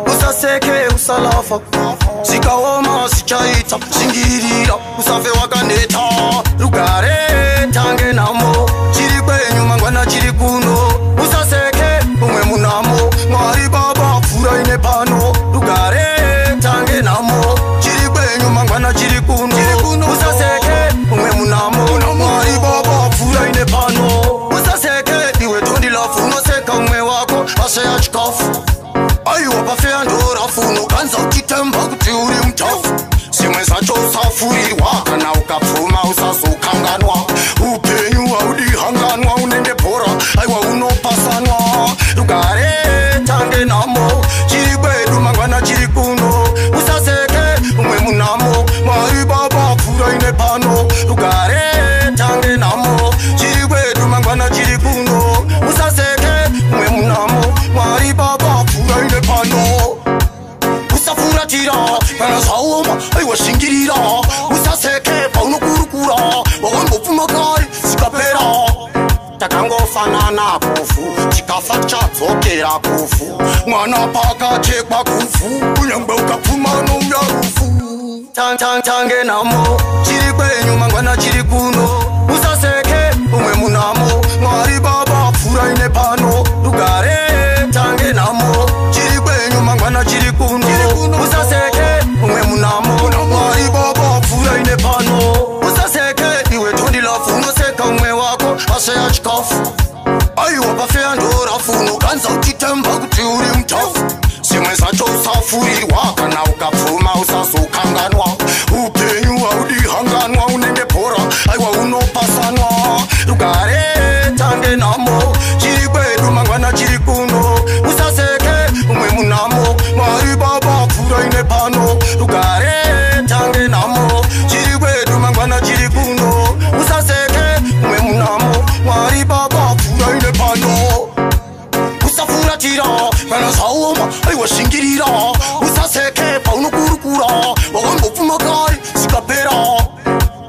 Usaseke usalafa sikawoma sichaita singirira usafe wakaneta rugare tange namo chiri kwenyu mangwana chiri kuno usaseke umwe munamo mwari baba fura ine pano rugare tange namo chiri kwenyu mangwana chiri kuno usaseke umwe munamo mwari baba fura ine pano usaseke iwe tondi lafu unoseka umwe wako ashe ya chikafu aiwa pafeandora funo kanza uchitemba kuti uri mutafu simwe zvacho usafurirwa kana ukapfuma usazokanganwa upenyu haudihanganwa unende bhora aiwa unopasanwa rugare tange namo chiri kwedu mangwana chiri kuno usaseke umwe munamo mwari baba pfura ine pano rugare tange namo chiri kwedu mangwana chiri kuno usaseke umwe munamo mwari baba pfura ine pano usafuratira kana zvaoma aiwa shingirira usaseke paunokurukura wawangopfuma kare zikapera takangofanana kufu chikafa chadzokera kufu mwana pakachekwa kufu kunyangwe ukapfuma nouya rufu tange namo chiri kwenyu mangwana chiri kuno usaseke umwe munamo mwari baba pfura ine pano rugare tange namo chiri kwenyu mangwana chiri kuno usaseke umwe munamo mwari baba pfura ine pano usaseke iwe tondi lafu unoseka umwe wako ashe ya chikafu aiwa pafeandora funo kanza uchitemba kuti uri mutafu simwe zvacho usafurirwa kana ukapfuma usazokanganwa upenyu haudihanganwa unende bhora aiwa unopasanwa rugare tange namo chiri kwedu mangwana chiri kuno usaseke umwe munamo mwari baba pfura ine pano rugare tange namo chiri kwedu mangwana chiri kuno usaseke umwe munamo mwari baba pfura ine pano usafuratira kana zvaoma aiwa shingirira usaseke paunokurukura wawangopfuma kare zikapera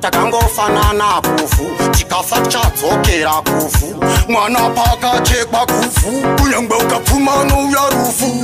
takangofanana kufu chikafa chadzokera kufu mwana pakachekwa kufu kunyangwe ukapfuma nouya rufu